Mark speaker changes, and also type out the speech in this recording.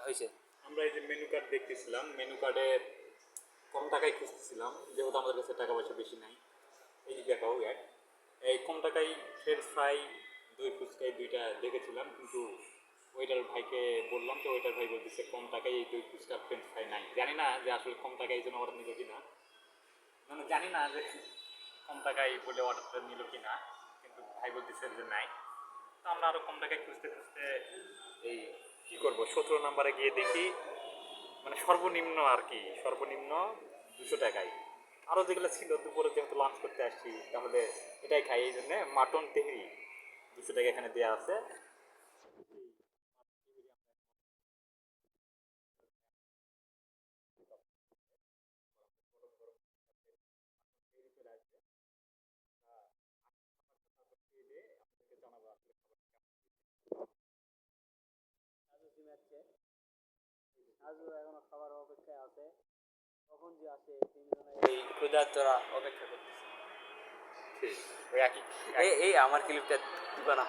Speaker 1: হয়েছে।
Speaker 2: আমরা এই যে মেনু কার্ড দেখতেছিলাম, মেনু কার্ডে কম টাকায় খুঁজতেছিলাম, যেহেতু আমাদের কাছে টাকা পয়সা বেশি নাই। এই যে দেখাও এক, এই কম টাকায় ফ্রেঞ্চ ফ্রাই, দই ফুচকা দুইটা দেখেছিলাম, কিন্তু ওয়েটার ভাইকে বললাম, তো ওয়েটার ভাই বলতেছে কম টাকায় এই দই ফুচকা ফ্রেঞ্চ ফ্রাই নাই। জানি না যে আসলে কম টাকায় এই জন্য অর্ডার নিল কিনা, মানে জানি না যে কম টাকায় বলে অর্ডারটা নিল কিনা, কিন্তু ভাই বলতেছে যে নাই। তো আমরা আরও কম টাকায় খুঁজতে খুঁজতে এই কী করবো 17 নম্বরে গিয়ে দেখি, মানে সর্বনিম্ন আর কি, সর্বনিম্ন 200 টাকায়। আরও যেগুলো ছিল, দুপুরে যেহেতু লাঞ্চ করতে আসছি, তাহলে এটাই খাই, এই জন্যে মাটন তেহরি 200 টাকা এখানে দেওয়া আছে।
Speaker 1: আজও এখনো খাবার অপেক্ষায় আছে, কখন যে আসে তিনজনে এই ক্ষুধার্তরা অপেক্ষা করতেছে।
Speaker 2: ঠিক, ওই একই।
Speaker 1: এই এই আমার ক্লিপটা দিবা না?